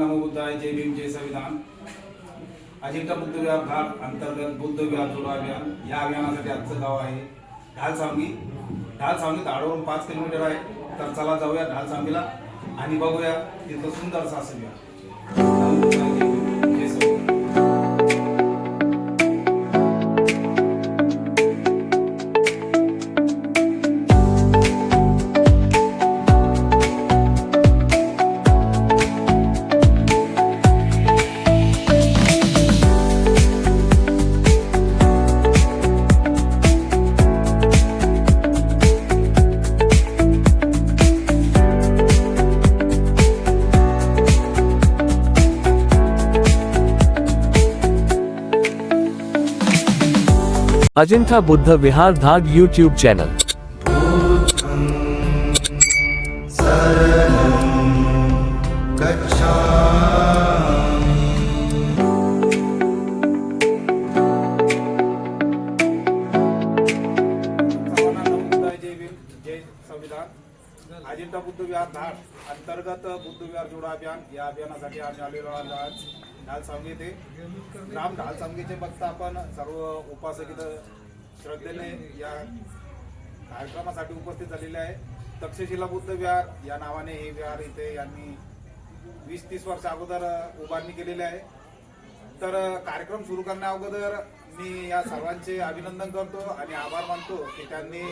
नमो बुद्धाय, जय भीम, जय संविधान। अजिंठा बुद्ध विहार घाट अंतर्गत बुद्ध विहार जोडो अभियान या अभियानासाठी आजचं गाव आहे ढालसावंगी। ढालसावंगी धाडवरून 5 किलोमीटर आहे। तर चला जाऊया ढालसावंगीला आणि बघूया तिथं सुंदरसा असं विहार। नमो बुद्धाय, जय भीम, जय संविधान। अजिंठा बुद्ध विहार धाग यूट्यूब चैनल। अजिंठा बुद्ध विहार घाट अंतर्गत बुद्ध विहार जोडो अभियान या अभियानासाठी आम्ही आलेलो आहोत आज ढालसावंगी येथे। ग्राम ढालसावंगीचे भक्त आपण सर्व उपासक इथं श्रद्धेने या कार्यक्रमासाठी उपस्थित झालेले आहे। तक्षशिला बुद्ध विहार या नावाने हे विहार इथे यांनी 20-30 वर्ष अगोदर उभारणी केलेली आहे। तर कार्यक्रम सुरू करण्या अगोदर मी या सर्वांचे अभिनंदन करतो आणि आभार मानतो की त्यांनी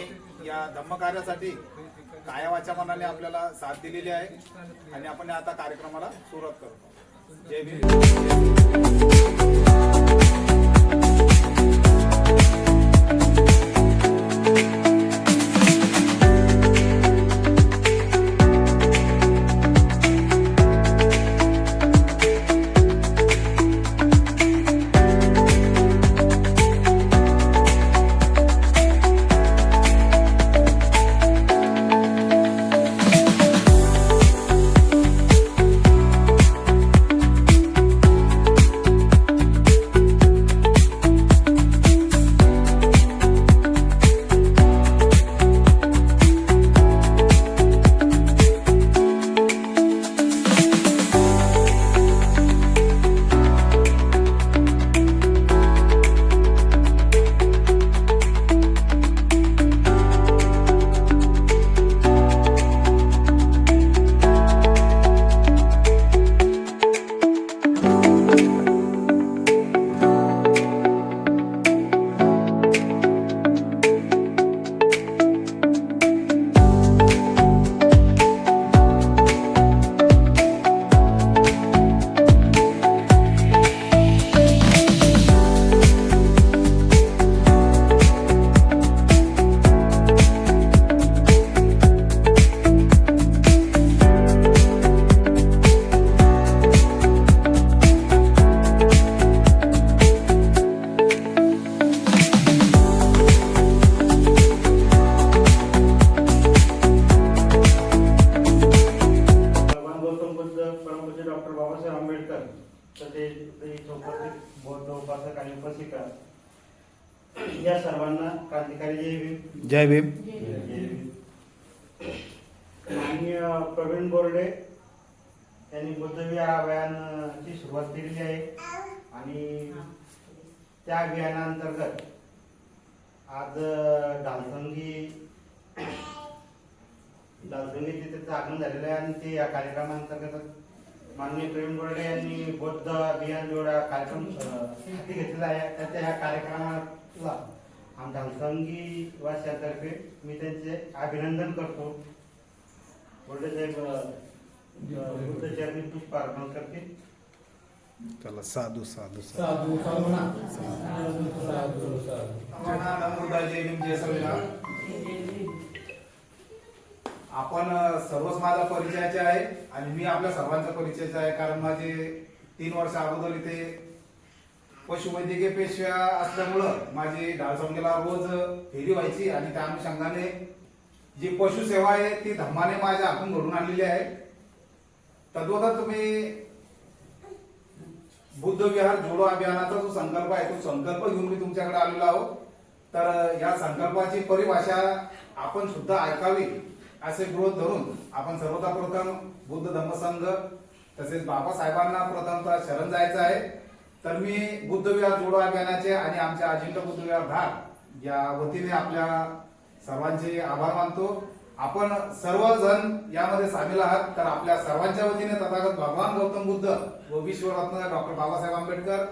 या धम्मकार्यासाठी काया वाचा मनाने आपल्याला साथ दिलेली आहे आणि आपण आता कार्यक्रमाला सुरुवात करतो। जय भीम। बौद्ध उपासक आणि उपासिका या सर्वांना क्रांतिकारी जय भीम। जय भीम। माननीय प्रवीण बोर्डे यांनी बुद्ध विहार अभियानाची सुरुवात केलेली आहे आणि त्या अभियानांतर्गत आज ढालसावंगी तिथे आगमन झालेलं आहे आणि ते या कार्यक्रमांतर्गत माननीय प्रवीण बोर्डे यांनी बौद्ध अभियान जोडा कार्यक्रम हाती घेतलेला आहे। त्याच्या या कार्यक्रमाला ढालसावंगी वासियांतर्फे मी त्यांचे अभिनंदन करतो। बोर्डे साहेब बुद्ध चरणी पुष्प अर्पण करते। चला साधू साधू साधू साधू नमो बुद्धाय, जय भीम, जय संविधान। आपण सर्वच माझा परिचयाचे आहे आणि मी आपल्या सर्वांचा परिचयाचा आहे कारण माझे 3 वर्ष अगोदर इथे पशुवैद्यकीय पेशव्या असल्यामुळं माझी ढालसावंगीला रोज फेरी व्हायची आणि त्या अनुषंगाने जी पशुसेवा आहे ती धम्माने माझ्या हातून घडून आणलेली आहे। तद्वतच तुम्ही बुद्ध विहार जोडो अभियानाचा जो संकल्प आहे तो संकल्प घेऊन मी तुमच्याकडे आलेलो आहोत। तर या संकल्पाची परिभाषा आपण सुद्धा ऐकावी असे गृहीत धरून आपण सर्वप्रथम बुद्ध धम्म संघ तसेच बाबासाहेबांना प्रथमतः शरण जायचं आहे. तर मी बुद्ध विहार जोडो अभियानाचे आणि आमच्या अजिंक्य बुद्ध विहार धार या वतीने आपल्या सर्वांचे आभार मानतो. आपण सर्वजण यामध्ये सामील आहात. तर आपल्या सर्वांच्या वतीने तथागत भगवान गौतम बुद्ध व विश्वरत्न डॉक्टर बाबासाहेब आंबेडकर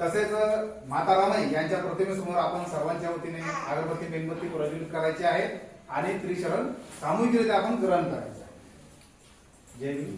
तसेच माता रामाई यांच्या प्रतिमेसमोर आपण सर्वांच्या वतीने अगरबत्ती मेणबत्ती प्रज्वलित करायची आहे आणि त्रिशरण सामूहिकरित्या आपण ग्रहण करायचं आहे. जय भीम.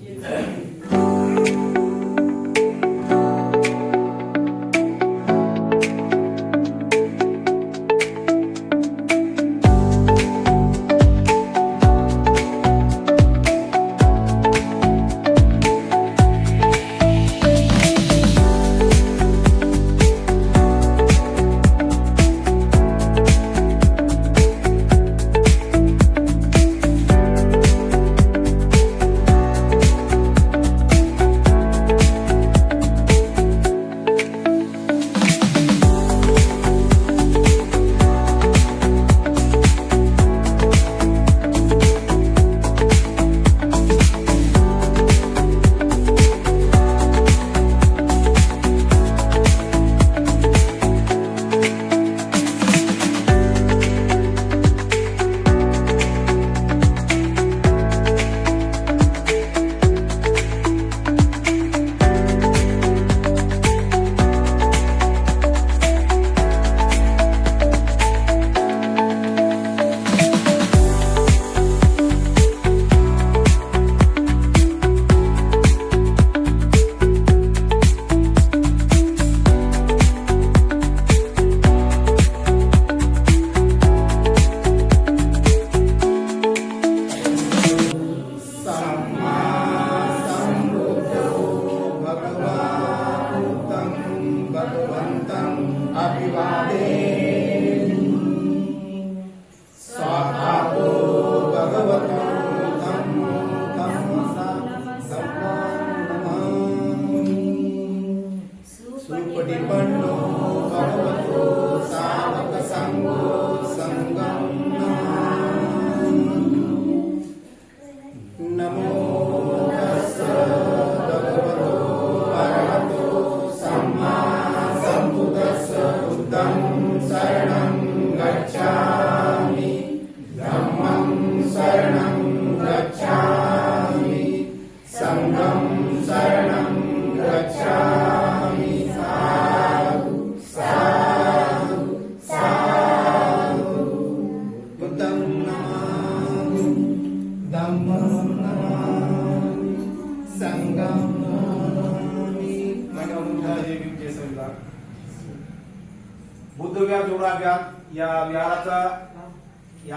बुद्ध विहार जोडो अभियान या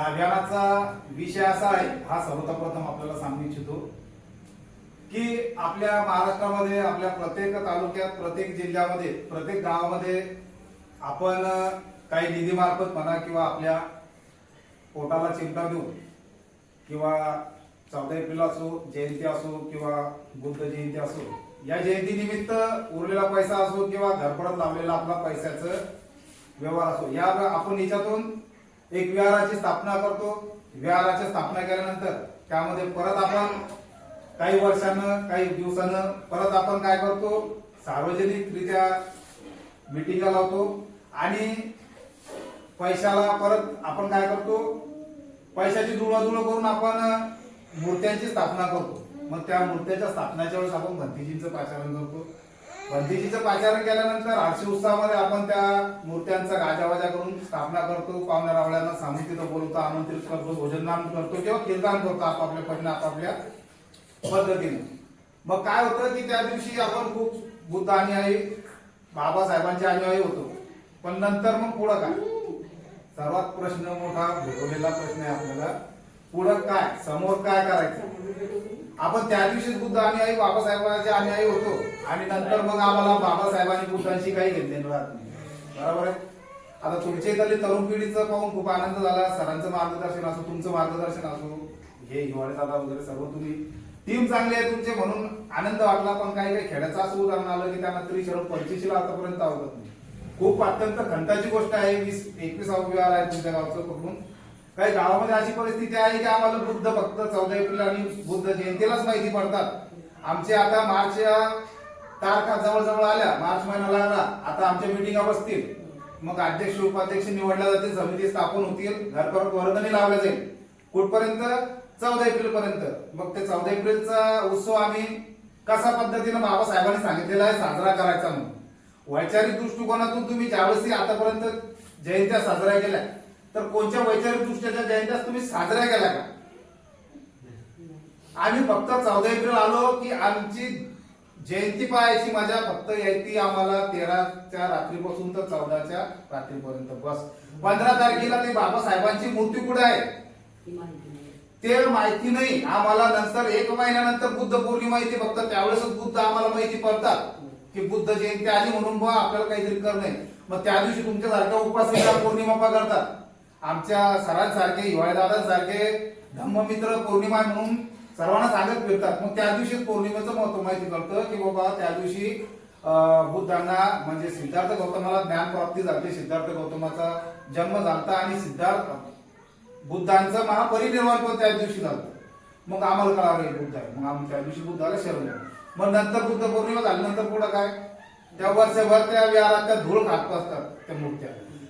अभियानाचा विषय असा आहे, हा सर्वप्रथम आपल्याला सांगू इच्छितो की आपल्या महाराष्ट्रामध्ये आपल्या प्रत्येक तालुक्यात, प्रत्येक जिल्ह्यामध्ये, प्रत्येक गावामध्ये आपण काही निधी मार्फत म्हणा किंवा आपल्या पोटाला चिमटा देऊन किंवा 14 एप्रिल असो, जयंती असो किंवा बुद्ध जयंती असो, या जयंती निमित्त उरलेला पैसा असो किंवा घरपडत लावलेला आपला पैशाचं व्यवहार असो, या आपण याच्यातून एक विहाराची स्थापना करतो. विहाराची स्थापना केल्यानंतर त्यामध्ये परत आपण काही वर्षानं, काही दिवसानं परत आपण काय करतो, सार्वजनिकरित्या मीटिंगा लावतो आणि पैशाला परत आपण काय करतो, पैशाची जुळवाजुळव करून आपण मूर्त्यांची स्थापना करतो. मग त्या मूर्त्याच्या स्थापनाच्या वेळेस आपण भंतीजींचं पाचारण करतो. भंतीजीचं पाचारण केल्यानंतर हर्षी उत्सवामध्ये आपण त्या मूर्त्यांचा गाजावाजा करून स्थापना करतो. पाहुण्या रावळ्यांना सामूहिक तिथं बोलवतो, आमंत्रित करतो, भोजनदान करतो किंवा कीर्तन करतो आपापल्या पद्धतीने, आपापल्या पद्धतीने. मग काय होतं की त्या दिवशी आपण खूप बुद्ध अनुयायी, बाबासाहेबांचे अनुयायी होतो. पण नंतर मग पुढं काय, सर्वात प्रश्न मोठा भेटवलेला प्रश्न आहे आपल्याला, पुढं काय, समोर काय करायचं. आपण त्या दिवशीच बुद्ध अनुयायी, बाबासाहेबांचे अनुयायी होतो आणि नंतर मग आम्हाला बाबासाहेबांनी बुद्धांशी काही घेतलेलं राहत नाही. बरोबर आहे. आता तुमच्या इथली तरुण पिढीचं पाहून खूप आनंद झाला. सरांचं मार्गदर्शन असो, तुमचं मार्गदर्शन असो, हे हिवाळे दादा वगैरे सर्व तुम्ही टीम चांगली आहे तुमचे म्हणून आनंद वाटला. पण काही काही खेड्याचं असं उदाहरण आलं की त्यांना त्रिशरण 25 ला आतापर्यंत आवडत नाही. खूप अत्यंत खंताची गोष्ट आहे. 20-21 विहार आहे तुमच्या गावचं पकडून. काही गावामध्ये अशी परिस्थिती आहे की आम्हाला बुद्ध फक्त 14 एप्रिल आणि बुद्ध जयंतीलाच माहिती पडतात आमचे आता मार्चच्या तारखा जवळजवळ आल्या, मार्च महिना लागला, आता आमच्या मिटिंगा बसतील, मग अध्यक्ष उपाध्यक्ष निवडल्या जातील, समिती स्थापन होतील, घरपरत वर्गणी लावल्या जाईल. कुठपर्यंत? 14 एप्रिल पर्यंत. मग ते 14 एप्रिलचा उत्सव आम्ही कशा पद्धतीने बाबासाहेबांनी सांगितलेला आहे साजरा करायचा म्हणून वैचारिक दृष्टिकोनातून तुम्ही ज्यावेळी आतापर्यंत जयंत्या साजऱ्या केल्या, तर कोणत्या वैचारिक दृष्ट्याच्या जयंत्या तुम्ही साजऱ्या केल्या का? आम्ही फक्त 14 एप्रिल आलो की आमची जयंती पाहायची मजा फक्त यायची आम्हाला 13च्या रात्रीपासून तर 14च्या रात्रीपर्यंत बस. 15 तारखेला ते बाबासाहेबांची मूर्ती कुठे आहे ते माहिती नाही आम्हाला. नंतर 1 महिन्यानंतर बुद्ध पौर्णिमा येते, फक्त त्यावेळेस बुद्ध आम्हाला माहिती पडतात की बुद्ध जयंती आली म्हणून बुवा आपल्याला काहीतरी करणे. मग त्या दिवशी तुमच्यासारख्या उपासिका पौर्णिमा पकडतात, आमच्या सरांसारखे हिवाळेदादांसारखे धम्ममित्र पौर्णिमा म्हणून सर्वांना सांगत फिरतात. मग त्या दिवशीच पौर्णिमेचं महत्व माहिती कळतं की बाबा त्या दिवशी बुद्धांना म्हणजे सिद्धार्थ गौतमाला ज्ञान प्राप्ती झाली, सिद्धार्थ गौतमाचा जन्म झाला आणि सिद्धार्थ बुद्धांचं महापरिनिर्वाण पण त्या दिवशी झालं. मग आम्हाला कळालं बुद्ध आहे, मग आम्ही त्या दिवशी बुद्धाला शरण. मग नंतर बुद्ध पौर्णिमा झाल्यानंतर पुढे काय? त्या वर्षभर त्या विहारात त्या धूळ खात असतात त्या मूर्त्या.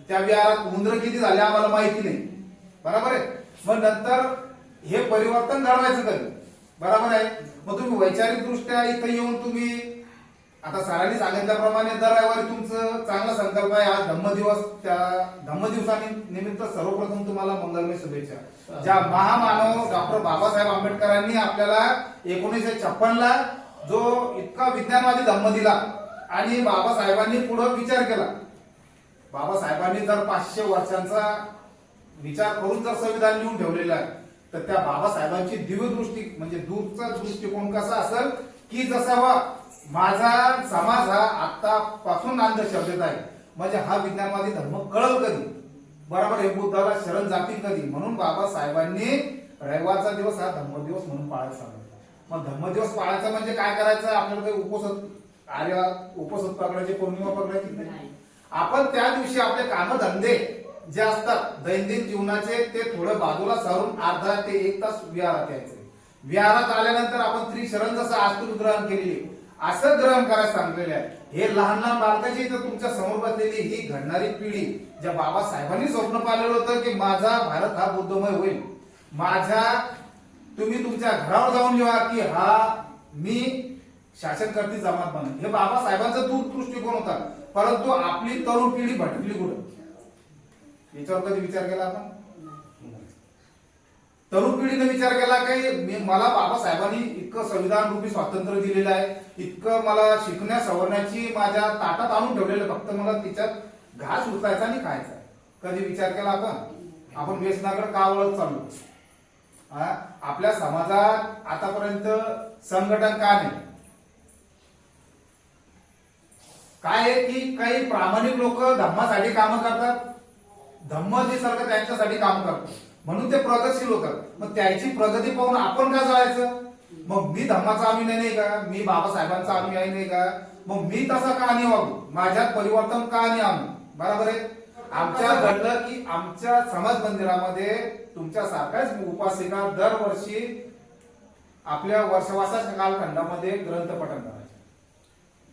त्या विहारात उंदर किती झाले आम्हाला माहिती नाही, बरोबर आहे. मग नंतर हे परिवर्तन घडवायचं कधी, बरोबर आहे. मग तुम्ही वैचारिक दृष्ट्या इथं येऊन तुम्ही आता सरांनी सांगितल्याप्रमाणे दर रविवारी तुमचं चांगला संकल्प आहे. आज धम्मदिवस, त्या धम्मदिवसानिमित्त सर्वप्रथम तुम्हाला मंगलमय शुभेच्छा. ज्या महामानव डॉक्टर बाबासाहेब आंबेडकरांनी आपल्याला 1956 ला जो इतका विज्ञानवादी धम्म दिला आणि बाबासाहेबांनी पुढे विचार केला. बाबासाहेबांनी जर 500 वर्षांचा विचार करून जर संविधान लिहून ठेवलेलं आहे, तर त्या बाबासाहेबांची दिव्य दृष्टी म्हणजे दूरचा दृष्टिकोन कसा असेल की जसा माझा समाज हा आतापासून अंधश्रद्धेत आहे, म्हणजे हा विज्ञानवादी धर्म कळल कधी, बरोबर हे बुद्धाला शरण जातील कधी. म्हणून बाबासाहेबांनी रविवारचा दिवस हा धम्मदिवस म्हणून पाळायला सांगितलं. मग धम्मदिवस पाळायचा म्हणजे काय करायचं? आपल्याला काही उपसत पकडायची, पौर्णिमा पकडायची नाही. आपण त्या दिवशी आपले कामधंदे जे असतात दैनंदिन जीवनाचे ते थोडं बाजूला सारून अर्धा ते 1 तास विहारात यायचे. विहारात आल्यानंतर आपण त्रिशरण जसं आज तुम्ही ग्रहण केलेली असं ग्रहण करायला सांगलेले आहे. हे लहान लहान बालकाची इथं तुमच्या समोर बसलेली ही घडणारी पिढी, ज्या बाबासाहेबांनी स्वप्न पाहिलेलं होतं की माझा भारत हा बुद्धमय होईल, तुम्ही तुमच्या घरावर जाऊन लिहा की हा मी शासनकर्ती जमात बनेल. हे बाबासाहेबांचा दूरदृष्टिकोन होता. परंतु आपली तरुण पिढी भटकली कुठं, याच्यावर कधी विचार केला आपण? तरुण पिढीने विचार केला की मला बाबासाहेबांनी इतकं संविधान रूपी स्वातंत्र्य दिलेलं आहे, इतकं मला शिकण्या सवरण्याची माझ्या ताटात आणून ठेवलेलं, फक्त मला तिच्यात घास उचलायचा आणि खायचा. कधी विचार केला आपण व्यसनाकडे का वळत चाललो? आपल्या समाजात आतापर्यंत संघटन का नाही? काय आहे की काही प्रामाणिक लोक धम्मासाठी काम करतात, धम्म जे सारखं त्यांच्यासाठी काम करतात म्हणून ते प्रगतशील होतात. मग त्याची प्रगती पाहून आपण का जायचं? मग मी धम्माचा अनुयायी नाही का? मी बाबासाहेबांचा अनुयायी नाही का? मग मी तसा का नाही वागू? माझ्यात परिवर्तन का नाही आणू? बरोबर आहे. आमच्या घडलं की आमच्या समाज मंदिरामध्ये तुमच्या सारख्याच उपासिका दरवर्षी आपल्या वर्षवासाच्या कालखंडामध्ये ग्रंथ पठण करायचे,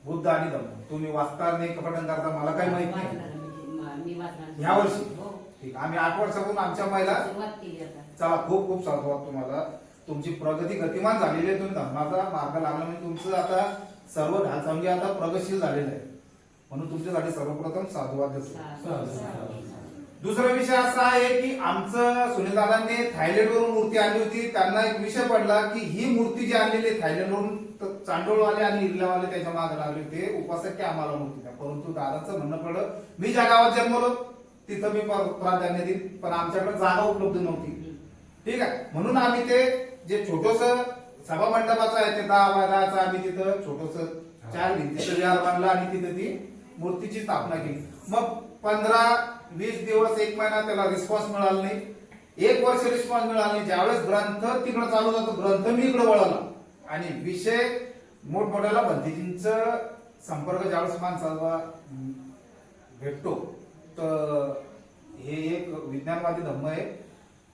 बुद्ध आणि धम्म. तुम्ही वाचता नाही पठण करता मला काही माहित नाही. ह्या वर्षी ठीक, आम्ही 8 वर्षापासून आमच्या महिला चला खूप खूप साधुवाद तुम्हाला. तुमची प्रगती गतिमान झालेली आहे, तुम्ही धर्माचा मार्ग लागला म्हणजे तुमचं आता सर्व ढालसांगी आता प्रगतशील झालेलं आहे, म्हणून तुमच्यासाठी सर्वप्रथम साधुवाद देतो. दुसरा विषय असा आहे की आमचं सुनीलदादांनी थायलंडवरून मूर्ती आणली होती. त्यांना एक विषय पडला की ही मूर्ती जी आणलेली थायलंडवरून चांडोळवाले आणि इरल्यावाले त्याच्या मागे लागले होते उपासक की आम्हाला मूर्ती द्या. परंतु दादाचं म्हणणं पडलं मी ज्या गावात जन्मलो तिथं मी प्राधान्य देईन, पण आमच्याकडे जागा उपलब्ध नव्हती. ठीक आहे, म्हणून आम्ही ते जे छोटस सभा मंडपाचं आहे ते 10 बाय 10चं आम्ही तिथं छोटस 4 भिंतीचं विहार बांधलं आणि तिथं ती मूर्तीची स्थापना केली. मग 15-20 दिवस 1 महिना त्याला रिस्पॉन्स मिळाला नाही, 1 वर्ष रिस्पॉन्स मिळाला नाही. ज्यावेळेस ग्रंथ तिकडे चालू जातो ग्रंथ मी इकडे वळाला आणि विषय मोठमोठ्याला भंतीजींचं संपर्क ज्यावेळेस माणसाला भेटतो तर हे एक विज्ञानवादी धम्म आहे.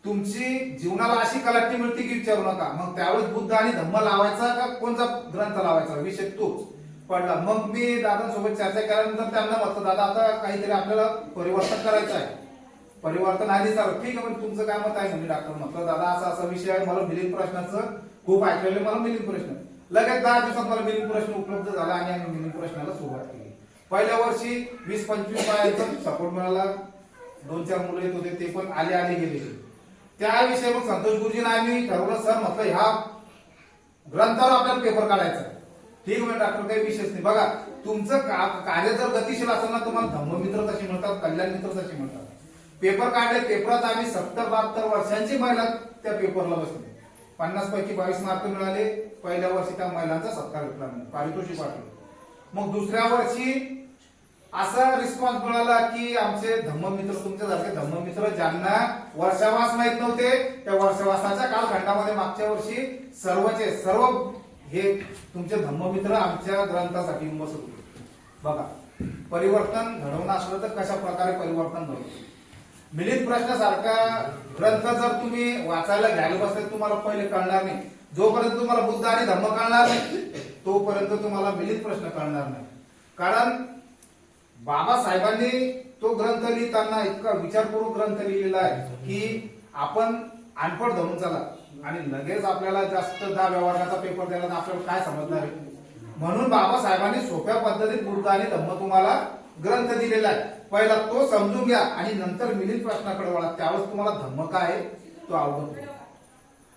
तुमची जीवनाला अशी कलाटणी मिळते की विचारू नका. मग त्यावेळेस बुद्ध आणि धम्म लावायचा का कोणता ग्रंथ लावायचा विषय तोच पडला. मग मी दादांसोबत चर्चा केल्यानंतर त्यांना म्हटलं दादा आता काहीतरी आपल्याला परिवर्तन करायचं आहे. परिवर्तन आधी चालू ठीक आहे पण तुमचं काय मत आहे म्हणजे डॉक्टर म्हटलं दादा असा असा विषय आहे मला मिलिंद प्रश्नाचं खूप ऐकलेलं मला मिलिंद प्रश्न लगेच 10 दिवसात मला मिलिंद प्रश्न उपलब्ध झाला आणि आम्ही मिलिंद प्रश्नाला सुरुवात केली. पहिल्या वर्षी 20-25 बायांचा सपोर्ट मिळाला. 2-4 मुलं येत होते ते पण आले गेले. त्याविषयी मग संतोष गुरुजींना आम्ही ठरवलं सर म्हटलं ह्या ग्रंथावर आपल्याला पेपर काढायचा ठीक म्हणजे डॉक्टर काही विशेष नाही. बघा तुमचं कार्य जर गतिशील असेल ना तुम्हाला धम्ममित्र तशी म्हणतात कल्याण मित्र तशी म्हणतात. पेपर काढले पेपरात आम्ही 70-72 वर्षांची महिला त्या पेपरला बसले. 50 पैकी 22 मार्क मिळाले. पहिल्या वर्षी त्या महिलांचा सत्कार घेतला पारितोषिक वाटलं. मग दुसऱ्या वर्षी असा रिस्पॉन्स मिळाला की आमचे धम्ममित्र तुमच्यासारखे धम्ममित्र ज्यांना वर्षावास माहित नव्हते त्या वर्षावासाच्या कालखंडामध्ये मागच्या वर्षी सर्व हे तुमचे धम्ममित्र आमच्या ग्रंथासाठी बसत होते. बघा परिवर्तन घडवणं असलं तर कशा प्रकारे परिवर्तन घडवतं. मिलिंद प्रश्नासारखा ग्रंथ जर तुम्ही वाचायला घ्यायला बसले तुम्हाला पहिले कळणार नाही. जोपर्यंत तुम्हाला बुद्ध आणि धम्म कळणार नाही तोपर्यंत तुम्हाला मिलिंद प्रश्न कळणार नाही. कारण बाबासाहेबांनी तो ग्रंथ लिहिताना इतका विचारपूर्वक ग्रंथ लिहिलेला आहे की आपण अनपढ धरून चला आणि लगेच आपल्याला जास्त 10व्या वर्गाचा पेपर द्यायला तर आपल्याला काय समजणार आहे. म्हणून बाबासाहेबांनी सोप्या पद्धतीत बुद्ध आणि धम्म तुम्हाला ग्रंथ दिलेला आहे. पहिला तो समजून घ्या आणि नंतर मिलिंद प्रश्नाकडे वळा. त्यावेळेस तुम्हाला धम्म काय आहे तो अवगत.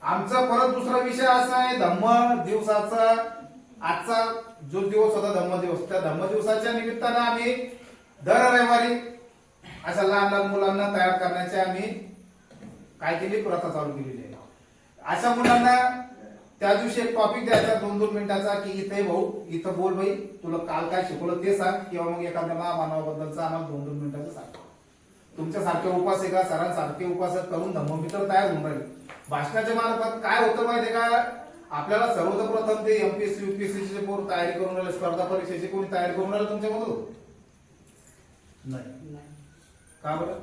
आमचा परत दुसरा विषय असा आहे धम्म दिवसाचा. आजचा जो दिवस होता धम्म दिवस त्या धम्म दिवसाच्या निमित्तानं आम्ही दर रविवारी अशा लहान मुलांना तयार करण्याचे आम्ही काय केली प्रथा चालू केलेली आहे. अशा मुलांना त्या दिवशी एक टॉपिक द्यायचा 2-2 मिनिटाचा की इथे भाऊ इथं बोल भाई तुला काल काय शिकवलं ते सांग किंवा मग एखाद्या महामानवाबद्दलचा आम्हाला 2-2 मिनिटाचं सांग. तुमच्यासारखे उपासिका सरांसारखे उपासक करून धम्ममित्र तयार होऊन राहिले. भाषणाच्या मार्फत काय होतं माहितीये का आपल्याला सर्वप्रथम ते एमपीएससी यूपीएससीची पोर तयारी करून राहिले. स्पर्धा परीक्षेची कोणी तयारी करून राहिलं तुमच्यामधून नाही का बरं.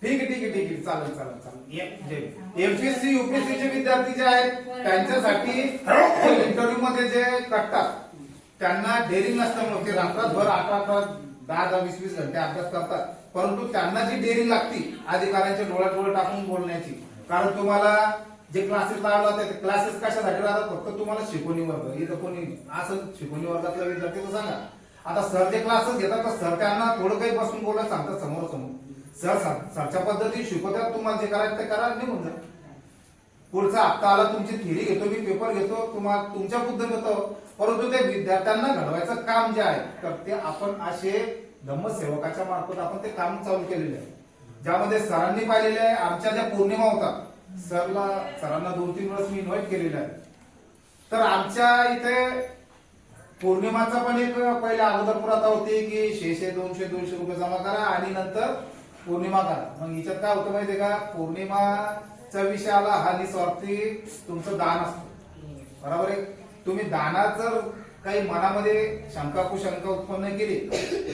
ठीक आहे चालेल. एमपीएससी यूपीएससी चे विद्यार्थी जे आहेत त्यांच्यासाठी इंटरव्ह्यू मध्ये जे करतात त्यांना डेअरिंग नसल्यामुळे ते रात्रभर 8-8 10-20 घंटे अभ्यास करतात. परंतु त्यांना जी डेअरिंग लागती अधिकाऱ्यांच्या डोळ्यात डोळे टाकून बोलण्याची. कारण तुम्हाला जे क्लासेस लावला ते क्लासेस कशासाठी राहतात फक्त तुम्हाला शिकवणी वर्ग. इथं कोणी असं शिकवणी वर्गातला विद्यार्थी तर सांगा. आता सर जे क्लासेस घेतात तर सर त्यांना थोडं काही बसून बोलायला सांगतात समोर. सरच्या पद्धतीने शिकवतात. तुम्हाला जे करायचं ते करा निघून जा. पुढचा हप्ता आला तुमची थेरी घेतो मी पेपर घेतो तुम्हाला तुमच्या बुद्ध घेतो. परंतु ते विद्यार्थ्यांना घडवायचं काम जे आहे तर ते आपण असे धम्मसेवकाच्या मार्फत आपण ते काम चालू केलेले आहे. ज्यामध्ये सरांनी पाहिलेले आहे आमच्या ज्या पौर्णिमा होतात सरांना 2-3 वेळेस मी इन्व्हाइट केलेलं आहे. तर आमच्या इथे पौर्णिमाचा पण एक पहिले अगोदर प्रथा होती की 100-200 रुपये जमा करा आणि नंतर पौर्णिमा करा. मग हिच्यात काय होतं माहितीये का पौर्णिमाचा विषय आला हा निस्वार्थी तुमचं दान असतं बरोबर आहे. तुम्ही दानात जर काही मनामध्ये शंका कुशंका उत्पन्न केली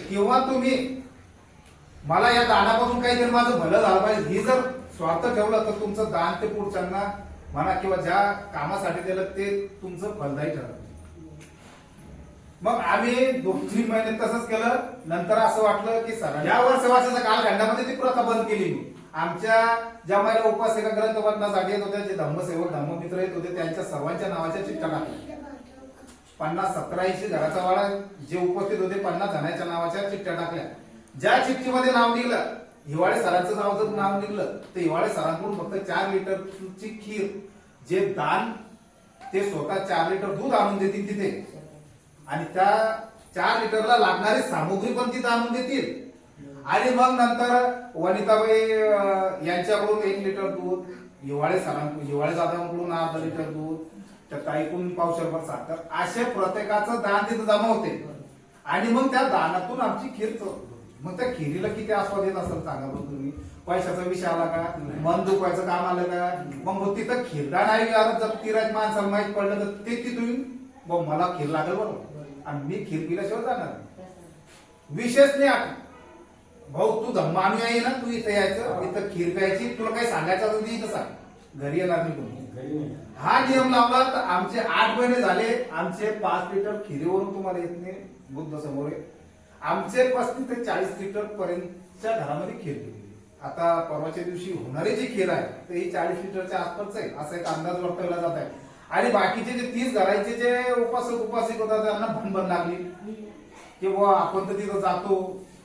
किंवा तुम्ही मला या दानापासून काहीतरी माझं भलं झालं पाहिजे ही जर स्वार्थ ठेवलं तर तुमचं दान ते पुढच्यांना म्हणा किंवा ज्या कामासाठी दिलं ते तुमचं फलदायी ठरलं. मग आम्ही 2-3 महिने तसंच केलं. नंतर असं वाटलं की सर या वर्षवासाच्या कालखंडामध्ये ती प्रथा बंद केली मी. आमच्या ज्या महिला उपासिका ग्रंथ वाचनासाठी येत होत्या जे धम्मसेवक धम्ममित्र येत होते त्यांच्या सर्वांच्या नावाच्या चिठ्ठ्या टाकल्या. 50-70-80 घराचा वाडा जे उपस्थित होते 50 जणांच्या नावाच्या चिठ्ठ्या टाकल्या. ज्या चिठ्ठीमध्ये नाव निघलं हिवाळे सरांचं नाव जर नाव निघलं तर हिवाळे सरांकडून फक्त 4 लिटरची खीर जे दान ते स्वतः 4 लिटर दूध आणून देतील तिथे आणि त्या 4 लिटरला लागणारी सामुग्री पण तिथे आणून देतील. आणि मग नंतर वनिताबाई यांच्याकडून 1 लिटर दूध हिवाळे दादांकडून अर्धा लिटर दूध त्या ताईकडून पावशेरभर साखर असे प्रत्येकाचं दान तिथे जमा होते. आणि मग त्या दानातून आमची खीर मग त्या खिरीला किती आस्वाद येत असेल सांगा बघ तुम्ही. पैशाचा विषय आला का मन दुखवायचं काम आलं का मग तिथं खीरदान आहे जर तिराज माणसाला माहित पडलं तर ते तिथून मग मला खीर लागेल बरोबर आणि मी खीर पिल्याशिवाय जाणार. विशेष नाही भाऊ, तू धम्मानु आहे ना, तू इथे यायचं, इथं खीर प्यायची, तुला काही सांगायचं असेल तर इथं सांग, घरी येणार नाही कोणी. हा नियम लावला तर आमचे 8 महिने झाले, आमचे 5 लिटर खिरीवरून तुम्हाला येत नाही बुद्ध समोर आहे. आमचे 35 ते 40 लिटर पर्यंतच्या घरामध्ये खीर केली. आता परवाच्या दिवशी होणारी जी खीर आहे तर ही 40 लिटरच्या आसपास आहे, असा एक अंदाज वर्तवला जात आहे. आणि बाकीचे जे 30 घराचे जे उपासक होतात त्यांना भनभन लागली की बुवा आपण तर तिथं जातो,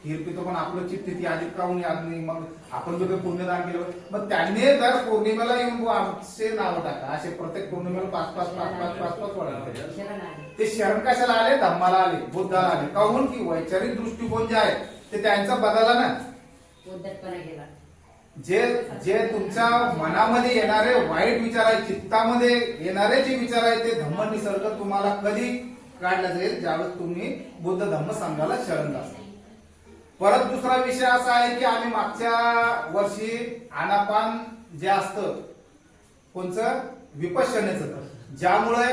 खीर पितो, पण आपलं चिठ्ठी ती आधी काहून याद नाही, मग आपण जो काही पुण्यदान केलं. मग त्यांनी दर पौर्णिमेला येऊन बुवा आमचे नाव टाका, असे प्रत्येक पौर्णिमेला 5 वाढले. ते शरण कशाला आले? धम्माला आले, बुद्धाला आले. काहून की वैचारिक दृष्टिकोन जे आहे ते त्यांचा बदलला ना. जे तुमच्या मनामध्ये येणारे वाईट विचार आहे, चित्तामध्ये येणारे जे विचार आहे ते धम्म निसर्ग तुम्हाला कधी काढला जाईल? ज्यावेळेस तुम्ही बुद्ध धम्म संघाला शरण जाल. परत दुसरा विषय असा आहे की आम्ही मागच्या वर्षी आनापान जे असतं कोणचं विपश्यनेचं, ज्यामुळे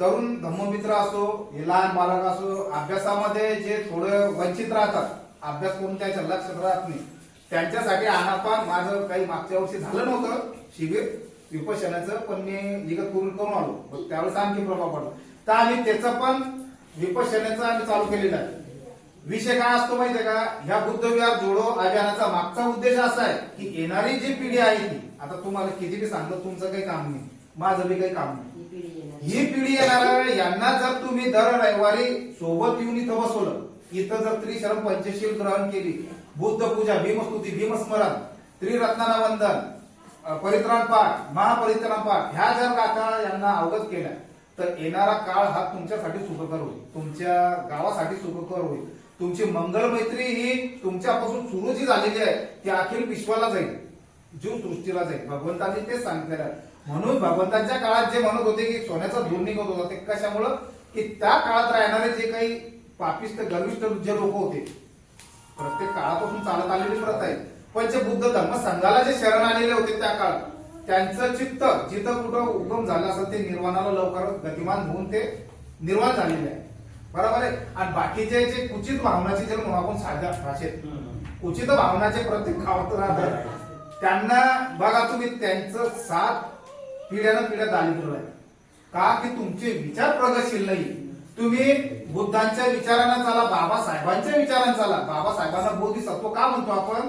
तरुण धम्ममित्र असो, हे लहान बालक असो, अभ्यासामध्ये जे थोडं वंचित राहतात, अभ्यास करून त्याच्या लक्षात राहत नाही, त्यांच्यासाठी आनापान माझं काही मागच्या वर्षी झालं नव्हतं शिबिर विपश्यनाचं, पण मी इगतपुरून करून आलो, त्यावेळेस आणखी प्रभाव पडला. तर आम्ही त्याचं पण विपश्यनाचं आम्ही चालू केलेलं आहे. विषय काय असतो माहितीये का? ह्या बुद्ध विहार जोडो अभियानाचा मागचा उद्देश असा आहे की येणारी जी पिढी आहे ती, आता तुम्हाला किती बी सांगलं तुमचं काही काम नाही, माझं बी काही काम नाही, ही पिढी येणार आहे. यांना जर तुम्ही दर रविवारी सोबत येऊन इथं बसवलं, इथं जर त्रिशरण पंचशील ग्रहण केली, बुद्ध पूजा, भीमस्तुती, भीमस्मरण, त्रिरत्नाना वंदन, परित्राण पाठ, महापरित्राण पाठ, ह्या जर गाथा यांना अवगत केल्या तर येणारा काळ हा तुमच्यासाठी सुखकर होईल, तुमच्या गावासाठी सुखकर होईल. तुमची मंगल मैत्री ही तुमच्यापासून सुरू जी झालेली आहे ती अखिल विश्वाला जाईल, जीव सृष्टीला जाईल. भगवंतांनी तेच सांगितलेलं आहे. म्हणून भगवंतांच्या काळात जे म्हणत होते की सोन्याचा धूर निघत होता, ते कशामुळं की त्या काळात राहणारे जे काही पापिष्ट गर्विष्ठ जे लोक होते, प्रत्येक काळापासून चालत आलेली प्रथा आहे, पण जे बुद्ध धर्म संघाला जे शरण आलेले होते त्या काळात, त्यांचं चित्त जिथं कुठं उगम झालं असं ते निर्वाणाला लवकर गतिमान होऊन ते निर्वाण झालेले आहे. बरोबर आहे. आणि बाकीचे जे कुचित भावनाचे जे म्हणून आपण साध्या भाषेत कुचित भावनाचे प्रत्येक गावात राहतात, त्यांना बघा तुम्ही, त्यांचं 7 पिढ्यानं पिढ्या दारिद्र्य आहे. का की तुमचे विचार प्रगतशील नाही. तुम्ही बुद्धांच्या विचारांना चाला, बाबासाहेबांच्या विचारांना चाला. बाबासाहेबांना बोधिसत्व का म्हणतो आपण?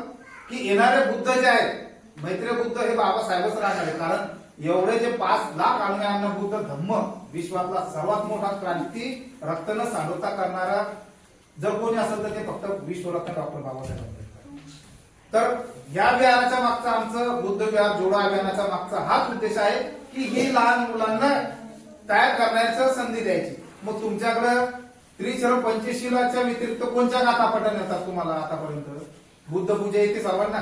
की येणारे बुद्ध जे आहेत, मैत्रेय बुद्ध हे बाबासाहेबच राहणार आहे. कारण एवढे जे 5 लाख अनुयायांना बुद्ध धम्म विश्वातला सर्वात मोठा क्रांती रक्त न सांडवता करणारा जर कोणी असेल तर ते फक्त विश्वरत्न डॉक्टर बाबासाहेब आंबेडकर. तर या विहाराच्या मागचा, आमचं बुद्ध विहार जोडो अभियानाचा मागचा हाच उद्देश आहे की ही लहान मुलांना तयार करण्याची संधी द्यायची. मग तुमच्याकडे त्रिशरण पंचशीलाच्या व्यतिरिक्त कोणत्या गाथा पठण येतात तुम्हाला आतापर्यंत? बुद्ध पूजा येते सर्वांना,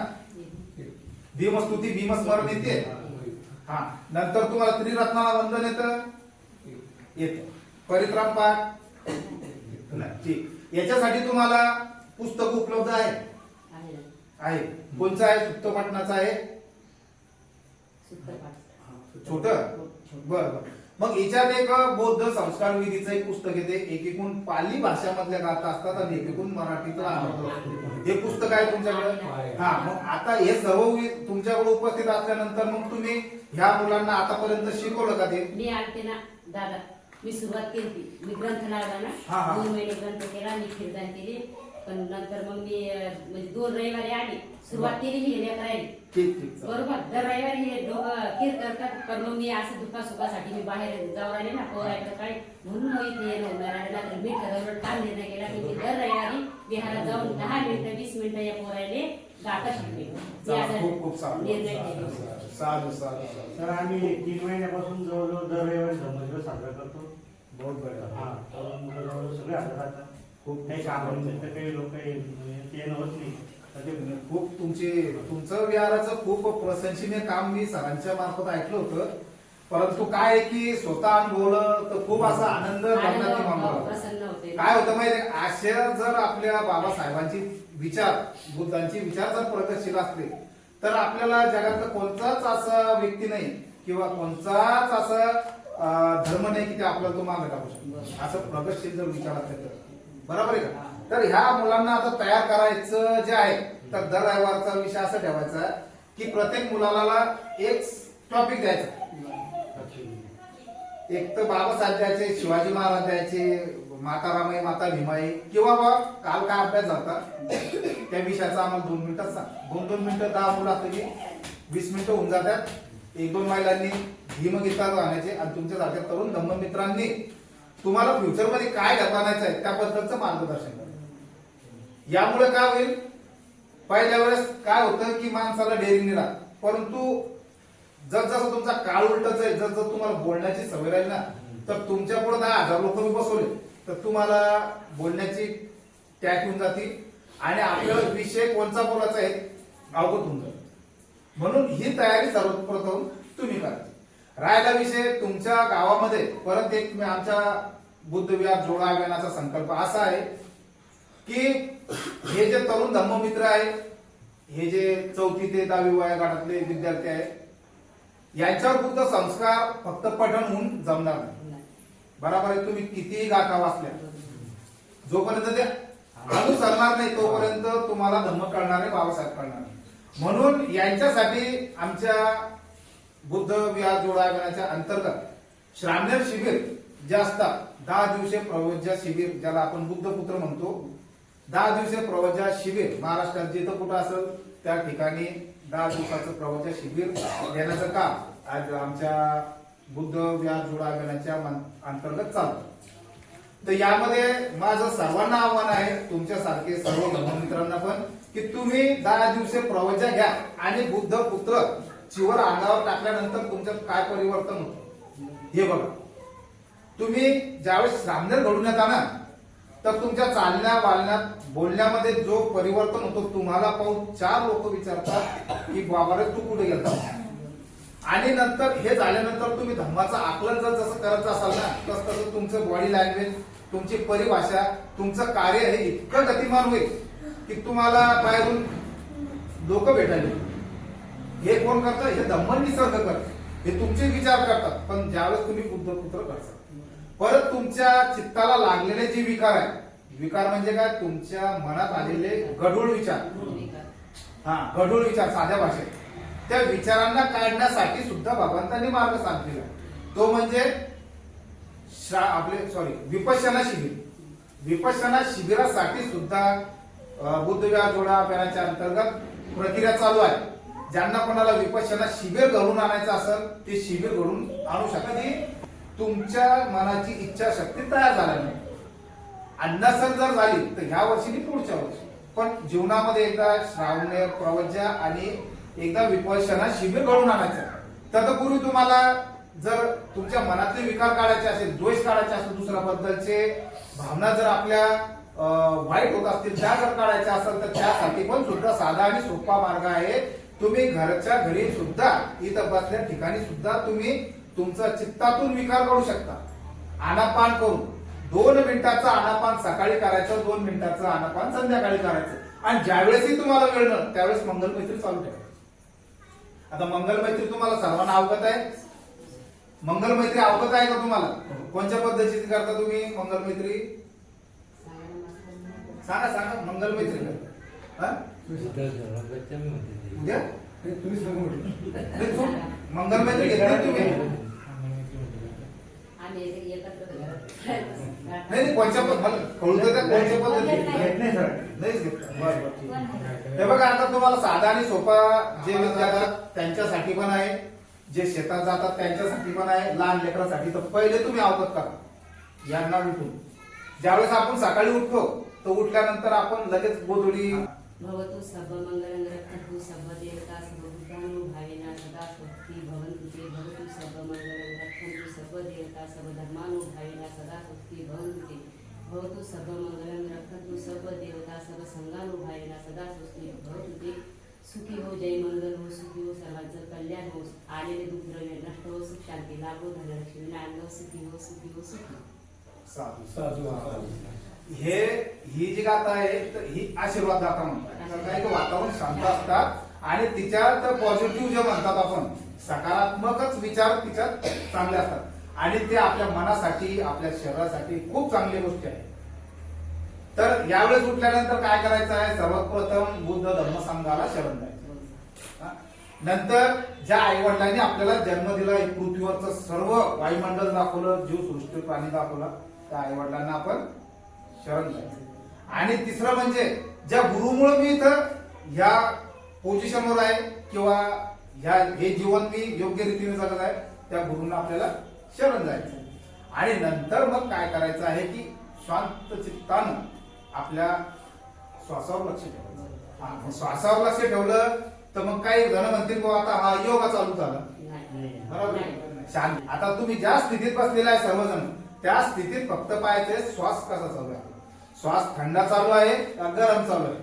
भीमस्तुती, भीमस्मरण येते, हा, नंतर तुम्हाला त्रिरत्नाला वंदन येत, परित्राण पाठ ठीक. याच्यासाठी तुम्हाला पुस्तक उपलब्ध आहे. कोणचं आहे? सुत्त पाटणाचं आहे, छोट. बर. मग याच्यात एक बौद्ध संस्कार विधीचं एक पुस्तक येते. एकूण पाली भाषामधल्या गाथा असतात आणि एकूण मराठीतला अनुवाद. हे पुस्तक आहे तुमच्याकडे. हा, मग आता हे सर्व तुमच्याकडे उपस्थित असल्यानंतर मग तुम्ही ह्या मुलांना आतापर्यंत शिकवलं का ते? मी आलते ना दादा, मी सुरुवात केली. मी ग्रंथ लावला ना, 2 महिने ग्रंथ केला, मी खीरदान केली. पण नंतर मग मी म्हणजे 2 रविवारी आली, सुरुवात केली मी लेकर राहिली. ठीक. बरोबर. दर रविवारी हे दोघं खीर करतात, पण मग मी असं दुःखासुखासाठी मी बाहेर जाऊ राहिले ना पोरायचं काय, म्हणून मग इथे येणं होणार आहे. तर मी ठरवलं, ठाम निर्णय केला की मी दर रविवारी विहारात जाऊन 10 मिनिटं 20 मिनिटं या पोरायले गाथा शिकवेन. खूप निर्णय केला. साधू. तर आम्ही 3 महिन्यापासून जवळजवळ दर रविवारी धम्मदिवस साजरा करतो. बहुत बढिया. हा, तरुण मुलं जवळ सगळे हजर राहतात. खूप काही काम काही लोक ते होत नाही. खूप तुमचं विहाराचं खूप प्रशंसनीय काम मी सरांच्या मार्फत ऐकलं होतं. परंतु काय आहे की स्वतः अनुभवलं तर खूप असा आनंद प्रसन्न होते. काय होतं माहिती, अशा जर आपल्या बाबासाहेबांची विचार, बुद्धांची विचार जर प्रगतशील असले तर आपल्याला जगातला कोणताच असा व्यक्ती नाही किंवा कोणताच असा धर्म नाही की ते आपल्याला तो मागे टाकू शकतो. असं प्रगतशील जर विचार असले तर. बरोबर आहे का? तर ह्या मुलांना आता तयार करायचं जे आहे तर दर रविवारचा विषय असा ठेवायचा की प्रत्येक मुलाला एक टॉपिक द्यायचा. एक तर बाबासाहेब द्यायचे, शिवाजी महाराज द्यायचे, माता रामाई, माता भीमाई, किंवा बा काल काय अभ्यास झाला त्या विषयाचा आम्हाला 2 मिनिटात सांग. 2-2 मिनिटं 10 मुलं असले की 20 मिनिटं होऊन जातात. 1-2 महिलांनी भीमगीतात आणायचे आणि तुमच्यासारख्या तरुण धम्म मित्रांनी तुम्हाला फ्युचर मध्ये काय घडवायचं आहे त्याबद्दलचं मार्गदर्शन करा. यामुळे काय होईल, पहिल्या वेळेस काय होतं की माणसाला डेअरिंग नाही राहत, परंतु जसं तुमचा काळ उलटच आहे, जर तुम्हाला बोलण्याची सवय राहील ना तर तुमच्या पुढे 10,000 लोक मी बसवले तर तुम्हाला बोलण्याची टॅग होऊन जाते आणि आपल्याला विषय कोणता बोलायचा आहे अवगत होऊन जाईल. म्हणून ही तयारी सर्वप्रथम तुम्ही करा. राहिला विषय तुमच्या गावामध्ये परत एक आमच्या बुद्धविहार जोडा अभियानाचा संकल्प असा आहे की हे जे तरुण धम्ममित्र आहे, हे जे 4थी ते 10वी वयोगटातले विद्यार्थी आहेत, यांच्यावर बुद्ध संस्कार फक्त पठण होऊन जमणार नाही. बरोबर आहे, तुम्ही कितीही गाथा वाचल्या जोपर्यंत ते अनुसरणार नाही तोपर्यंत तुम्हाला धम्म कळणार नाही, बाबासाहेब कळणार नाही. म्हणून यांच्यासाठी आमच्या बुद्ध विहार जोडा अभियानाच्या अंतर्गत श्रामणेर शिबिर जे असतात, 10 दिवसीय प्रवज्या शिबिर ज्याला आपण बुद्धपुत्र म्हणतो, 10 दिवसीय प्रवज्या शिबिर महाराष्ट्रात जिथं कुठं असेल त्या ठिकाणी 10 दिवसाचं प्रवज्या शिबिर देण्याचं काम आज आमच्या बुद्ध विहार जोडा अभियानाच्या अंतर्गत चालतं. तर यामध्ये माझं सर्वांना आव्हान आहे, तुमच्यासारखे सर्व धर्ममित्रांना पण, की तुम्ही 10 दिवसीय प्रवज्या घ्या आणि बुद्ध पुत्र चिवर अंगावर टाकल्यानंतर तुमच्यात काय परिवर्तन होतं हे बघा. तुम्ही ज्यावेळेस श्रामणेर घडून येता ना तर तुमच्या चालण्या वालण्यात बोलण्यामध्ये जो परिवर्तन होतो तुम्हाला पाहून 4 लोक विचारतात की बाबा रे तू कुठे गेलता. आणि नंतर हे झाल्यानंतर तुम्ही धम्माचं आकलन जर जसं करत असाल ना तस तसं तुमचं बॉडी लँग्वेज, तुमची परिभाषा, तुमचं कार्य हे इतकं गतिमान होईल की तुम्हाला बाहेरून लोक भेटायला. हे कोण करतं, हे धम्म निसर्ग करतं, हे तुमचे विचार करतात. पण ज्यावेळेस तुम्ही बुद्धपुत्र करता परत तुमच्या चित्ताला लागलेले जे विकार आहे, विकार म्हणजे काय, तुमच्या मनात आलेले गढूळ विचार, गढूळ विचार साध्या भाषेत, त्या विचारांना काढण्यासाठी सुद्धा भगवंतांनी मार्ग सांगितलेला आहे. तो म्हणजे विपश्यना शिबिर. विपश्यना शिबिरासाठी सुद्धा बुद्ध विहार जोडा अभियानाच्या अंतर्गत प्रक्रिया चालू आहे. ज्यांना कोणाला विपश्यना शिबिर घडून आणायचं असेल ते शिबिर घडून आणू शकता. तुमच्या मनाची इच्छाशक्ती तयार झाली नाही आणि नसेल जर झाली तर ह्या वर्षी नाही पुढच्या वर्षी, पण जीवनामध्ये एकदा श्रावणेर प्रवज्या आणि एकदा विपश्यना शिबिर घडून आणायचं. तत्पूर्वी तुम्हाला जर तुमच्या मनातले विकार काढायचे असेल, द्वेष काढायचे असेल, दुसऱ्याबद्दलचे भावना जर आपल्या वाईट होत असतील त्या जर काढायच्या असेल तर त्यासाठी पण सुद्धा साधा आणि सोपा मार्ग आहे. तुम्ही घरच्या घरी सुद्धा इथं बसल्या ठिकाणी सुद्धा तुम्ही तुमचा चित्तातून विकार करू शकता. आनापान करून 2 मिनिटाचं आनापान सकाळी करायचं, 2 मिनिटाचं आनापान संध्याकाळी करायचं आणि ज्यावेळेसही तुम्हाला वेळ न त्यावेळेस मंगलमैत्री चालू ठेवा. आता मंगलमैत्री तुम्हाला सर्वांना अवगत आहे. मंगलमैत्री अवगत आहे का तुम्हाला? कोणत्या पद्धतीची करता तुम्ही मंगलमैत्री? सांगा सांगा मंगलमैत्री उद्या मंगलमैत्री घेतली तुम्ही? नाही कोणत्या कोणत्या पद्धती हे बघा. आता तुम्हाला साधा आणि सोपा जे विद्यार्थी त्यांच्यासाठी पण आहे, जे शेतात जातात त्यांच्यासाठी पण आहे, लहान लेकरांसाठी. तर पहिले तुम्ही अवगत करा यांना उठून. ज्यावेळेस आपण सकाळी उठतो तर उठल्यानंतर आपण लगेच गोधडी भवतु सर्व मंगलं रक्षतु सर्व देवता सर्वभूतानु भावेना सदा स्वस्ति भवन्तु ते. भवतु सर्व मंगलं रक्षतु सर्व देवता सर्व धर्मानु भावेना सदा स्वस्ति भवन्तु ते. भवतु सर्व मंगलं रक्षतु सर्व देवता सर्व संघानु भावेना सदा स्वस्ति भवन्तु ते. सुखी हो, जय मंगल हो, सुखी हो, सर्वांचं कल्याण हो, आलेले दुःख नष्ट हो, सुख शांती लाभो, धनलक्ष्मी नांदो, सुखी हो, सुखी हो, सुखी. साधू साधू हे ही जी गाथा आहे तर ही आशीर्वाद गाथा म्हणतात. काही वातावरण शांत असतात आणि तिच्यात पॉझिटिव्ह जे म्हणतात आपण सकारात्मकच विचार तिच्यात चांगले असतात आणि ते आपल्या मनासाठी आपल्या शरीरासाठी खूप चांगली गोष्ट आहे. तर यावेळेस उठल्यानंतर काय करायचं आहे, सर्वात प्रथम बुद्ध धर्म संघाला शरण जायचं. हा? नंतर ज्या आई वडिलांनी आपल्याला जन्म दिला, पृथ्वीवरचं सर्व वायुमंडल दाखवलं, जीवसृष्टी प्राणी दाखवला, त्या आई वडिलांना आपण शरण जायचं. आणि तिसरं म्हणजे ज्या गुरुमुळे मी इथं ह्या पोझिशनवर आहे किंवा हे जीवन मी योग्य रीतीने जगत आहे, त्या गुरूंना आपल्याला शरण जायचं. आणि नंतर मग काय करायचं आहे की शांत चित्तानं आपल्या श्वासावर लक्ष ठेवायचं. हा, श्वासावर लक्ष ठेवलं तर मग काही जण म्हणतील की आता हा योगा चालू झाला, बरोबर. शांत. आता तुम्ही ज्या स्थितीत बसलेला आहे सर्वजण, त्या स्थितीत फक्त पाहायचंय श्वास कसा चालू आहे. श्वास थंडा चालू आहे का गरम चालू आहे,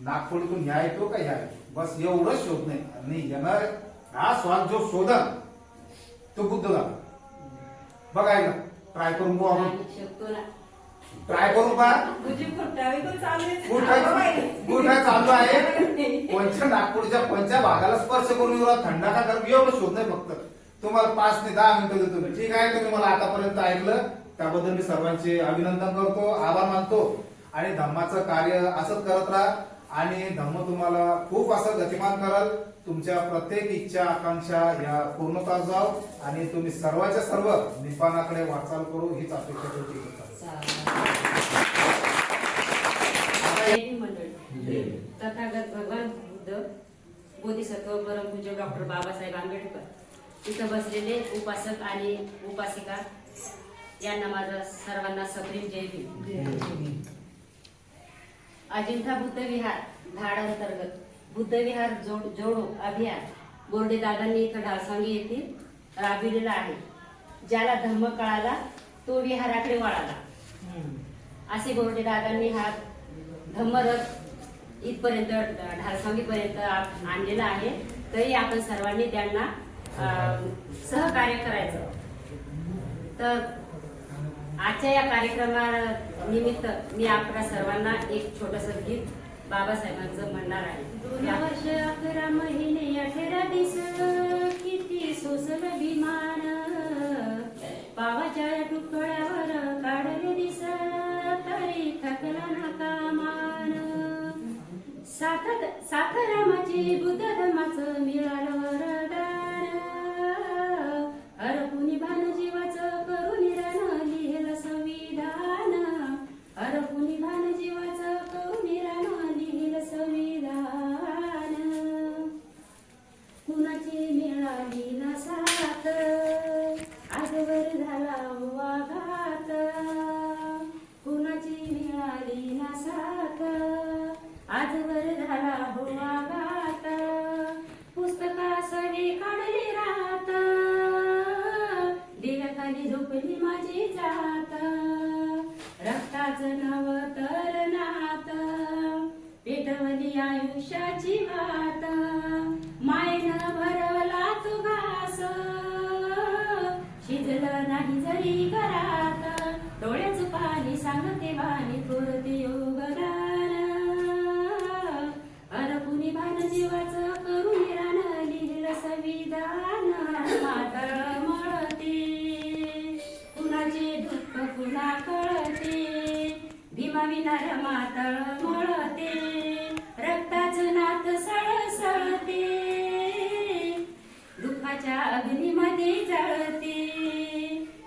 नाकपुडीतून ह्या येतो का ह्या येतो, बस एवढंच शोध नाही. आणि येणार हा श्वास जो शोधन तो बुद्ध झाला. बघायला ट्राय करून पाहू आपण, ट्राय करून पहा. कुठं चालू आहे, कोणत्या नागपूरच्या कोणत्या भागाला स्पर्श करून एवढा थंडा का गरम एवढं शोध नाही. फक्त तुम्हाला 5 ते 10 मिनिटं देतो मी. ठीक आहे, तुम्ही मला आतापर्यंत ऐकलं त्याबद्दल मी सर्वांचे अभिनंदन करतो, आभार मानतो. आणि धम्माचं कार्य असंच करत राहा आणि धम्म तुम्हाला खूप असं गतिमान कराल. तुमच्या प्रत्येक इच्छा आकांक्षा या पूर्णता जाव आणि तुम्ही सर्वांच्या सर्व निपानाकडे वाटचाल करू हीच अपेक्षा ठेवतो. तथागत भगवान बुद्ध बोधिसत्व परमपूज्य डॉक्टर बाबासाहेब आंबेडकर इथं बसलेले उपासक आणि उपासिका यांना माझा सर्वांना सप्रेम जय भीम. अजिंठा बुद्ध विहार धाड अंतर्गत बुद्ध विहार जोडो अभियान बोर्डे दादांनी इथं ढालसांगी येथील राबविलेला आहे. ज्याला धम्म कळाला तो विहाराकडे वळाला असे बोर्डे दादांनी हा धम्मरथ इथपर्यंत ढालसांगीपर्यंत आणलेला आहे. तरी आपण सर्वांनी त्यांना सहकार्य करायचं. तर आजच्या या कार्यक्रमानिमित्त मी आपल्या सर्वांना एक छोटंसं गीत बाबासाहेबांचं म्हणणार आहे. 2 वर्ष 11 महिने 18 दिवस किती सोसल विमान पावाच्या तुकड्यावर काढले दिस तरी थकला ना कामान. साथ रामाची बुद्ध धर्माचं मिळालं वरदान हरपुनी भान जीवाचं करून निरान लिहिलं संविधान हरपुनी भान जीवाचं करून निरान लिहिलं संविधान. कुणाची मिळाली ना साथ आजवर झाला वाघात कुणाची मिळाली ना साथ आजवर झाला वाघात. पुस्तका सवी काढली रात दिव्याखाली झोपली माझी जात रक्ताचं नव तर नात पेटवली आयुष्याची वात मायनं भरवला तू घास शिजलं नाही जरी घरात डोळ्याचं पाणी सांगते वाणी थोरते योगदान हरपुनी भान जीवाचं करून निरान लिहिलं संविधान. मातळ मळते कुणाचे दुःख कुणा कळते भीमा विनार मातळ मळते रक्ताचं नात सळसळते दुःखाच्या अग्नीमध्ये जळते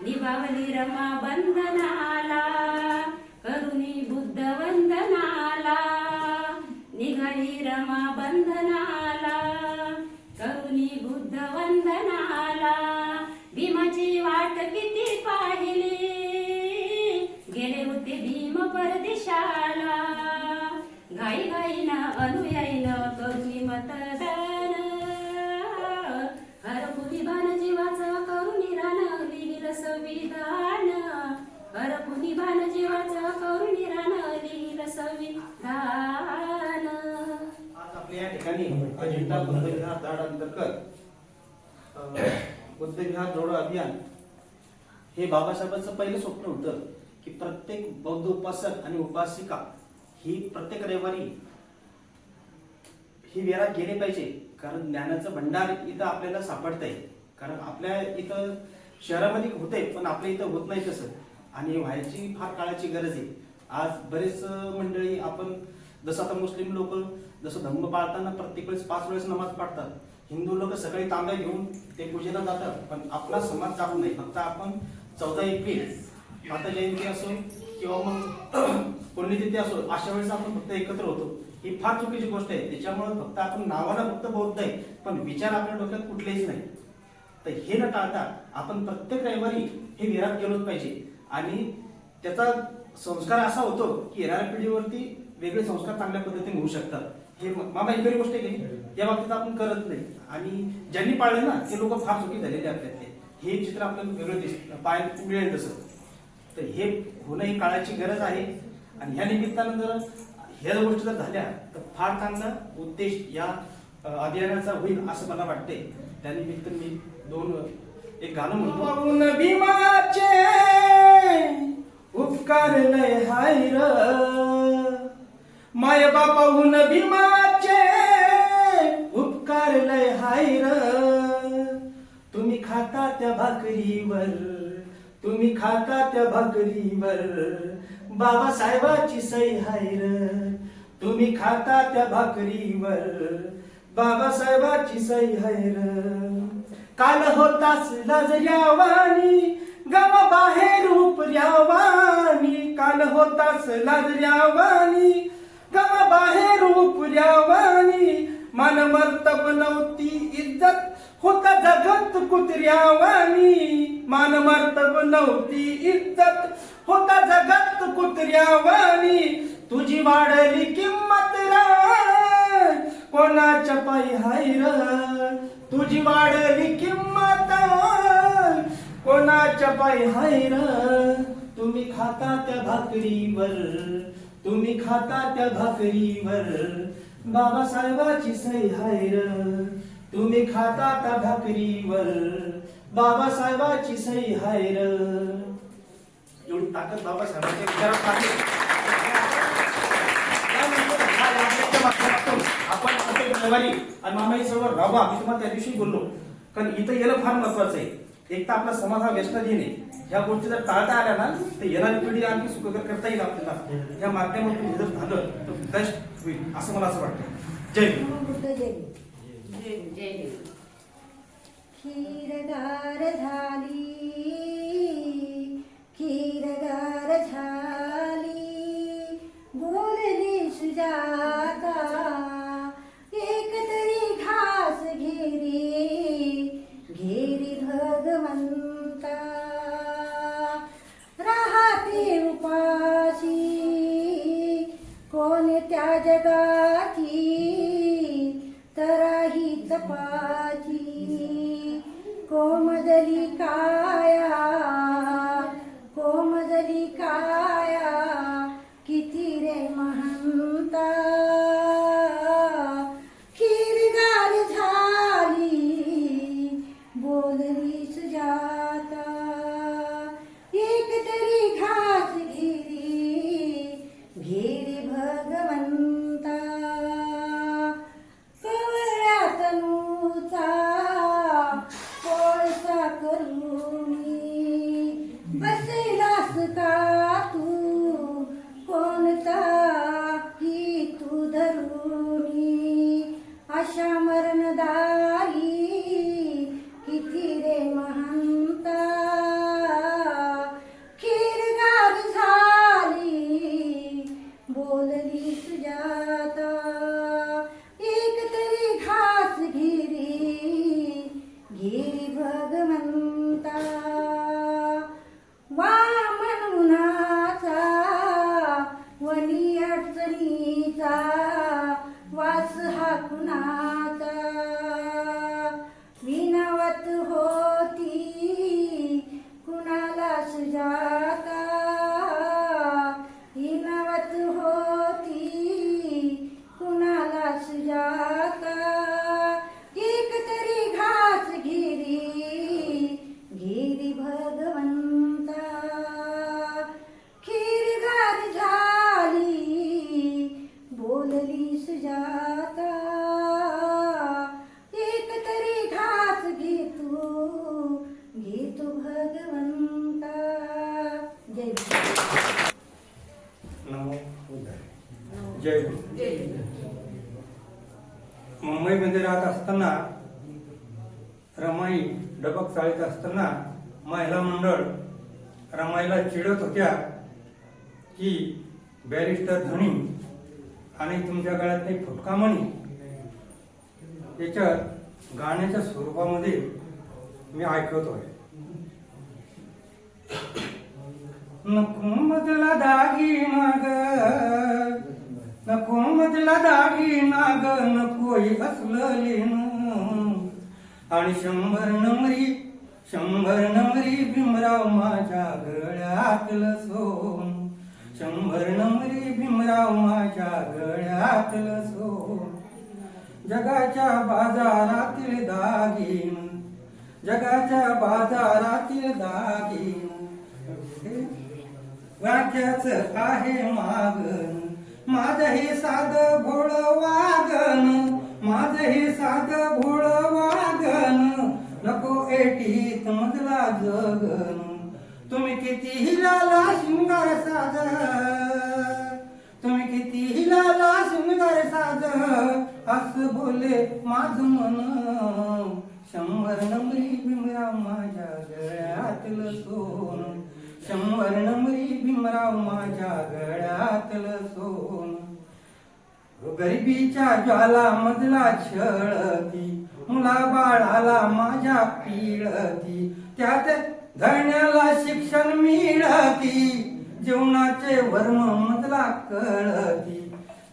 निभावली रमा बंधनाला करुणी बुद्ध वंदनाला निघाली रमा बंधनाला करुणी बुद्ध वंदनाला. भीमाची वाट किती पाहिली गेले होते भीम परदेशाला घाई घाईनं अनुयायीनं करुणी मतदान हरपुनी भान जीवाचं करुणी रान लिहिलं संविधान हरपुनी भान जीवाचं करुणी रान लिहिलं संविधान. आज आपल्या या ठिकाणी अजिंठा बुद्ध विहार धाड अंतर्गत बुद्ध विहार जोडो अभियान हे बाबासाहेबांचं पहिलं स्वप्न होतं की प्रत्येक बौद्ध उपासक आणि उपासिका ही प्रत्येक रविवारी ही विहारात गेले पाहिजे. कारण ज्ञानाचं भंडार इथं आपल्याला सापडतंय. कारण आपल्या इथं शहरामध्ये होते पण आपल्या इथं होत नाही तसं आणि व्हायची फार काळाची गरज आहे. आज बरेच मंडळी आपण जसं आता मुस्लिम लोक जसं धम्म पाळताना प्रत्येक वेळेस 5 वेळेस नमाज पढतात. हिंदू लोक सकाळी तांब्या घेऊन ते पूजेला जातात, पण आपला समाज जात नाही. फक्त आपण 14 एप्रिल माता जयंती असो किंवा मग पुण्यतिथी असो अशा वेळेस आपण फक्त एकत्र होतो. ही फार चुकीची गोष्ट आहे. त्याच्यामुळे फक्त आपण नावाला फक्त बौद्ध आहे, पण विचार आपल्या डोक्यात कुठलेच नाही. तर हे न टाळता आपण प्रत्येक रविवारी हे विहारात गेलोच पाहिजे. आणि त्याचा संस्कार असा होतो की येणाऱ्या पिढीवरती वेगळे संस्कार चांगल्या पद्धतीने होऊ शकतात. हे मामा एक खरी गोष्ट आहे की या बाबतीत आपण करत नाही. आणि ज्यांनी पाळले ना ते लोक फार चुकी झालेले आपल्यातले. हे चित्र आपल्याला वेगळं पाहायला मिळेल तसं. तर हे होणं ही काळाची गरज आहे. आणि ह्या निमित्तानं जर ह्या गोष्टी जर झाल्या तर फार चांगला उद्देश या अभियानाचा होईल असं मला वाटते. त्यानिमित्त मी एक गाणं म्हणतो. भीमाचे उपकार लय हाय र, माय बापाहून भीमाचे उपकार लय हाय र. तुम्ही खाता त्या भाकरीवर, तुम्ही खाता त्या भाकरीवर बाबासाहेबाची सही हाय र. तुम्ही खाता त्या भाकरीवर बाबासाहेबाची सही हाय र. काल होतास लाजऱ्यावानी गावा बाहेर उपऱ्यावानी. काल होतास लाजऱ्यावानी गावा बाहेर उपऱ्यावानी. मान मर्तब नव्हती इज्जत होता जगत कुत्र्यावानी. मान मर्तब नव्हती इज्जत होता जगत कुत्र्यावानी. तुझी वाढली किंमत र कोणाच्या पायी हाय र. तुझी वाढली किंमत कोणाच्या पायी हाय र. तुम्ही खाता त्या भाकरीवर, तुम्ही खाता त्या भाकरीवर बाबासाहेबाची सही हाय र. तुम्ही खाता त्या भाकरीवर बाबासाहेबाची सही हाय र. एवढी ताकद बाबासाहेबांच्या विचारात आहे. आपण रविवारी आणि मामाई सर्व राबा. मी तुम्हाला त्या दिवशी बोललो कारण इथं येणं फार महत्वाचं आहे. एक तर आपला समाज हा व्यसनाधीन आहे. ह्या गोष्टी जर टाळता आल्या ना तर येणारी पिढी आणखी सुखकर करता येईल आपल्याला. या माध्यमातून हे जर झालं तर बेस्ट होईल असं मला असं वाटतं. जय हिंद. जय हिंद. खीरगार झाली, खीरगार झाली, बोलली सुजाता. एक तरी घास घेरी, घेरी भगवंता. राहते उपाशी कोणत्या जगाची, तराही तपाची. कोमजली काया, कोमजली काया, किती रे महंता. खीरगार झाली, बोलली सुजाता. एक तरी घास घेरी, घेरी भगवंता. कवळ्या तनूचा कोळसा करूनी, बसलास का तू कोणता ही तू धरूनी. अशा मरणदारी किती रे महंता. खीरगार झाली, बोलली सुजाता. एक तरी घास घेरी, घेरी भगवंता. जय भीम. मुंबईमध्ये राहत असताना रमाई डबक चाळीत असताना महिला मंडळ रमाईला चिडत होत्या की बॅरिस्टर धनी आणि तुमच्या गळ्यात काही फुटकामणी याच्यात गाण्याच्या स्वरूपामध्ये मी ऐकवतोय. नको मधला दागिना ग, नको मधला दागिना ग, नकोही असलं लेणं. आणि 100 नंबरी भीमराव माझ्या गळ्यातलं सोन. 100 नंबरी भीमराव माझ्या गळ्यातलं सोन. जगाच्या बाजारातील दागिन, जगाच्या बाजारातील दागिन वाक्याच आहे मागन. माझं हे साधं भोळ वागन, माझं हे साधं भोळ वागन. नको एटीत मधला जगन. तुम्ही किती लाला शिंगार साज, तुम्ही किती लाला शिंगार साज, असं बोले माझं मन. 100 नंबरी भीमराव माझ्या गळ्यातलं सोन. 100 नंबरी भीमराव माझ्या गळ्यातलं सोन. गरिबीच्या ज्वाला मधला छळती, मुला बाळाला माझ्या पिळती. त्यात धरण्याला शिक्षण मिळती, जीवनाचे वर्म मधला कळती.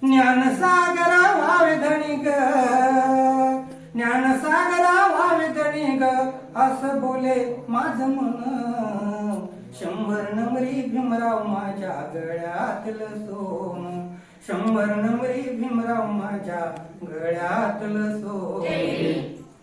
ज्ञानसागरा व्हावे धनी ग, ज्ञानसागरा व्हावे धनी ग, असं बोले माझं मन. 100 नंबरी भीमराव माझ्या गळ्यातलं सोन. 100 नंबरी भीमराव माझ्या गळ्यातलं सोन.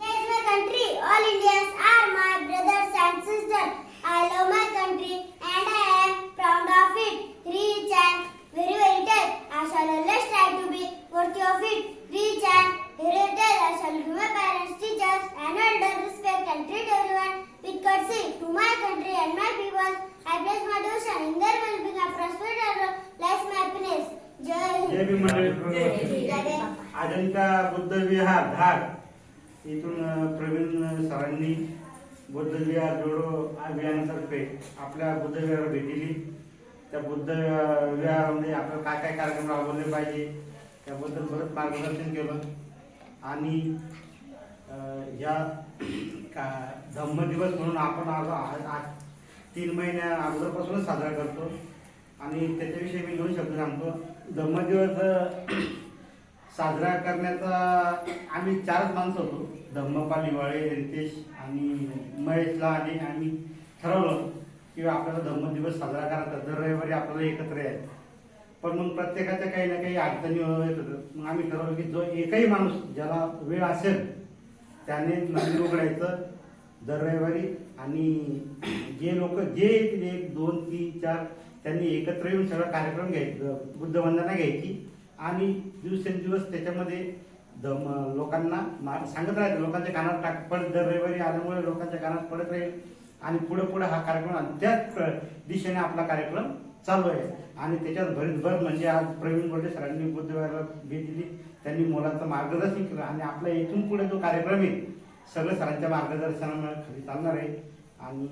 Is my country. All Indians are my brothers and sisters. I love my country and I am proud of it. Rich and very heritage. I shall always try to be worthy of it. Rich and heritage. I shall give my parents, teachers, and elders respect and treat everyone with courtesy. To my country and my people, I place my devotion in their well-being and prosperity. Life my happiness. Jai Jai Hind. Bhim मंडळी. अजंता बुद्ध विहार धाड इथून प्रवीण सरांनी बुद्ध विहार जोडो अभियानातर्फे आपल्या बुद्ध विहारावर भेट दिली. त्या बुद्ध विहारामध्ये आपल्याला काय काय कार्यक्रम राबवले पाहिजे त्याबद्दल बरंच मार्गदर्शन केलं. आणि या धम्म दिवस म्हणून आपण आज 3 महिन्या अगोदरपासूनच साजरा करतो. आणि त्याच्याविषयी मी 2 शब्द सांगतो. धम्म दिवस साजरा करण्याचा आम्ही 4च माणसं होतो. धम्मपाल हिवाळे, रितेश आणि महेशला आणि आम्ही ठरवलं की आपल्याला धम्म दिवस साजरा करायचा. दर रविवारी आपल्याला एकत्र यायचं. पण मग प्रत्येकाच्या काही ना काही अडचणी येत होतं. मग आम्ही ठरवलं की जो एकही माणूस ज्याला वेळ असेल त्याने मंदिर उघडायचं दर रविवारी. आणि जे लोक जे 1, 2, 3, 4 त्यांनी एकत्र येऊन सगळं कार्यक्रम घ्यायचं, बुद्धवंदना घ्यायची. आणि दिवसेंदिवस त्याच्यामध्ये लोकांना सांगत राहायचं. लोकांच्या कानात पडत दर रविवारी आल्यामुळे लोकांच्या कानात पडत राहील. आणि पुढे पुढे हा कार्यक्रम त्याच दिशेने आपला कार्यक्रम चालू आहे. आणि त्याच्यात भर म्हणजे आज प्रवीण गोल्डे सरांनी बुद्धविहाराला भेट दिली. त्यांनी मुलांचं मार्गदर्शन केलं. आणि आपला इथून पुढे जो कार्यक्रम आहे सगळं सरांच्या मार्गदर्शनामुळे खाली चालणार आहे. आणि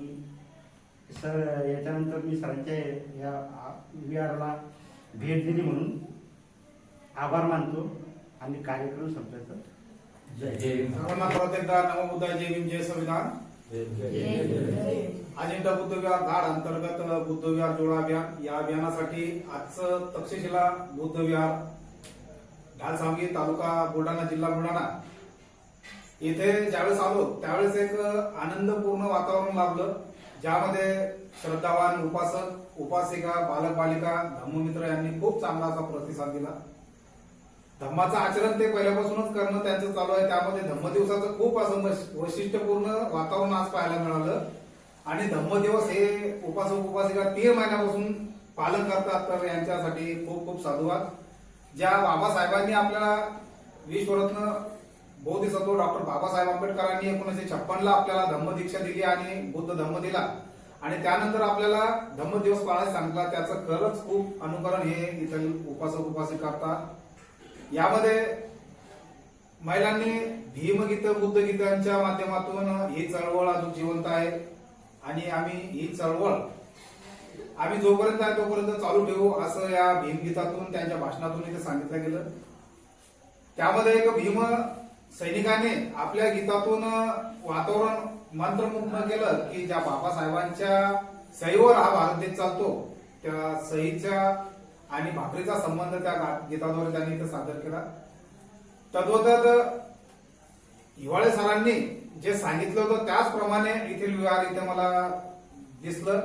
सर याच्यानंतर मी सरांच्या या विहाराला भेट दिली म्हणून आभार मानतो आणि कार्यक्रम संपल्याचं जय. सर्वांना परत एकदा नमो बुद्धाय, जय भीम, जय संविधान. अजिंठा बुद्ध विहार धाड अंतर्गत बुद्ध विहार जोडा अभियान या अभियानासाठी आजचं तक्षशिला बुद्ध विहार ढालसावंगी तालुका बुलढाणा जिल्हा बुलढाणा इथे ज्यावेळेस आलो त्यावेळेस एक आनंदपूर्ण वातावरण लाभलं. ज्यामध्ये श्रद्धावान उपासक, उपासिका, बालक बालिका, धम्ममित्र यांनी खूप चांगला असा प्रतिसाद दिला. धम्माचं आचरण ते पहिल्यापासूनच करणं त्यांचं चालू आहे. त्यामध्ये धम्मदिवसाचं खूप असं वैशिष्ट्यपूर्ण वातावरण आज पाहायला मिळालं. आणि धम्मदिवस हे उपासक उपासिका 3 महिन्यापासून पालन करतात. तर यांच्यासाठी खूप खूप साधुवाद. ज्या बाबासाहेबांनी आपल्याला विश्वरत्न बोधिसत्व डॉक्टर बाबासाहेब आंबेडकरांनी 1956 आपल्याला धम्मदीक्षा दिली आणि बुद्ध धम्म दिला. आणि त्यानंतर आपल्याला धम्मदिवस पाळायला सांगितला. त्याचं खरंच खूप अनुकरण हे इथं उपासक उपासिक करतात. यामध्ये महिलांनी भीमगीत बुद्धगीतांच्या माध्यमातून ही चळवळ अजून जिवंत आहे आणि आम्ही ही चळवळ आम्ही जोपर्यंत आहे तोपर्यंत चालू ठेवू असं या भीमगीतातून त्यांच्या भाषणातून इथे सांगितलं गेलं. त्यामध्ये एक भीम सैनिकाने आपल्या गीतातून वातावरण मंत्रमुग्ध केलं की ज्या बाबासाहेबांच्या सहीवर हा भारत देश चालतो त्या सहीच्या आणि भाकरीचा संबंध त्या गीताद्वारे त्यांनी इथे सादर केला. तद्वतच हिवाळे सरांनी जे सांगितलं होतं त्याचप्रमाणे येथील विहार इथे मला दिसलं.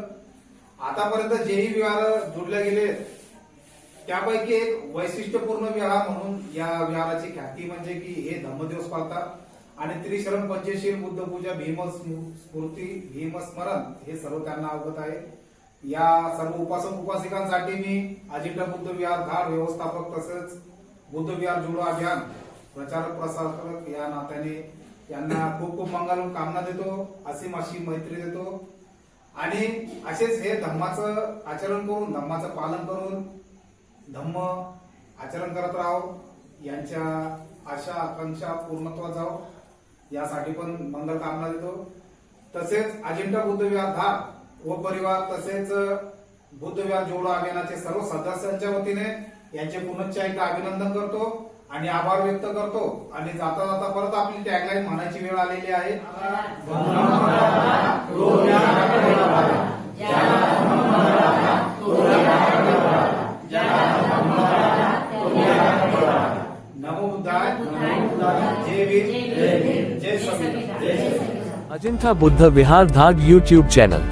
आतापर्यंत जेही विहार जोडले गेले त्यापैकी एक वैशिष्ट्यपूर्ण विहार म्हणून या विहाराची ख्याती म्हणजे की हे धम्मदिवस पाळतात आणि त्रिशरण पंचशील बुद्धपूजा भीमस्मृती भीमस्मरण हे सर्व त्यांना अवगत आहे. या सर्व उपासक उपासिकांसाठी मी अजिंठा बुद्ध विहार धाड व्यवस्थापक तसेच बुद्ध विहार जोडो अभियान प्रचारक प्रसारक या नात्याने यांना खूप खूप मंगल कामना देतो, असीम अशी मैत्री देतो आणि असेच हे धम्माचं आचरण करून धम्माचं पालन करून धम्म आचरण करत राहो. यांच्या आशा आकांक्षा पूर्णत्वात जाओ यासाठी पण मंगल कामना देतो. तसेच अजिंठा बुद्ध विहार धाड व परिवार तसेच बुद्ध विहार जोडो अभियानाचे सर्व सदस्यांच्या वतीने यांचे पुनश्च एकदा अभिनंदन करतो आणि आभार व्यक्त करतो आणि जाता जाता परत आपली टॅगलाईन म्हणायची वेळ आलेली आहे. नमो बुद्धाय, जय भीम, जय संविधान. अजिंठा बुद्ध विहार धाग यूट्यूब चॅनल.